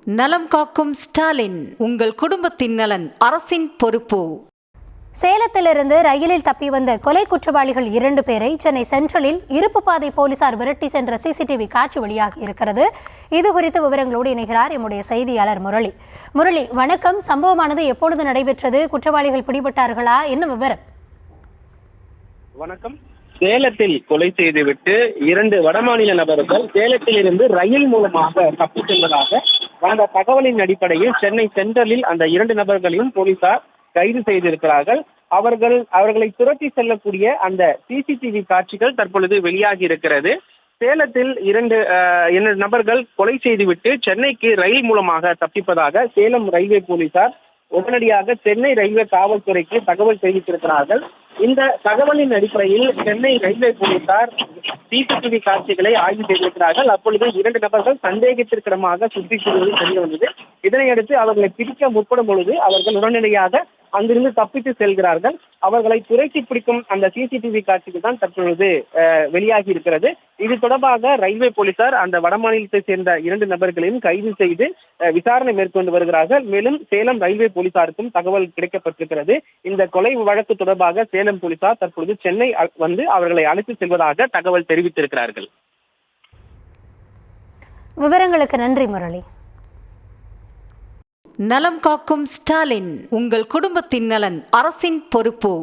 நலம் காக்கும் ஸ்டாலின், உங்கள் குடும்பத்தின் நலன் அரசின் பொறுப்பு. சேலத்திலிருந்து ரயிலில் தப்பி வந்த கொலை குற்றவாளிகள் 2 பேரை சென்னை சென்ட்ரலில் இருப்பு பாதை போலீசார் விரட்டி சென்ற சிசிடிவி காட்சி வெளியாகி இருக்கிறது. இது குறித்த விவரங்களோடு இணைகிறார் எம்முடைய செய்தியாளர் முரளி. முரளி, வணக்கம். சம்பவமானது எப்பொழுது நடைபெற்றது? குற்றவாளிகள் பிடிபட்டார்களா? என்ன விவரம்? வணக்கம். சேலத்தில் கொலை செய்துவிட்டு 2 வடமாநில நபர்கள் சேலத்தில் இருந்து ரயில் மூலமாக தப்பிச் செல்வதாக வந்த தகவலின் அடிப்படையில் சென்னை சென்ட்ரலில் அந்த 2 நபர்களையும் போலீசார் கைது செய்திருக்கிறார்கள். அவர்களை துரத்தி செல்லக்கூடிய அந்த சிசிடிவி காட்சிகள் தற்பொழுது வெளியாகி இருக்கிறது. சேலத்தில் 2 நபர்கள் கொலை செய்துவிட்டு சென்னைக்கு ரயில் மூலமாக தப்பிப்பதாக சேலம் ரயில்வே போலீசார் உடனடியாக சென்னை ரயில்வே காவல்துறைக்கு தகவல் தெரிவித்திருக்கிறார்கள். இந்த தகவலின் அடிப்படையில் சென்னை ரயில்வே போலீசார் சிசிடிவி காட்சிகளை ஆய்வு செய்திருக்கிறார்கள். அப்பொழுது 2 நபர்கள் சந்தேகத்திற்கிடமாக சுற்றிச் செல்வது தெரிய வந்தது. இதனையடுத்து அவர்களை பிடிக்க முற்படும் பொழுது அவர்கள் உடனடியாக அங்கிருந்து தப்பித்து செல்கிறார்கள். அவர்களை துரத்தி பிடிக்கும் அந்த சிசிடிவி காட்சிகள் தான் தற்பொழுது வெளியாகி இருக்கிறது. இது தொடர்பாக ரயில்வே போலீசார் அந்த வடமாநிலத்தை சேர்ந்த 2 நபர்களையும் கைது செய்து விசாரணை மேற்கொண்டு வருகிறார்கள். மேலும் சேலம் ரயில்வே போலீசாருக்கும் தகவல் கிடைக்கப்பட்டிருக்கிறது. இந்த கொலை வழக்கு தொடர்பாக சேலம் போலீசார் தற்பொழுது சென்னை வந்து அவர்களை அழைத்து செல்வதாக தகவல் தெரிவித்திருக்கிறார்கள். விவரங்களுக்கு நன்றி முரளி. நலம் காக்கும் ஸ்டாலின், உங்கள் குடும்பத்தின் நலன் அரசின் பொறுப்பு.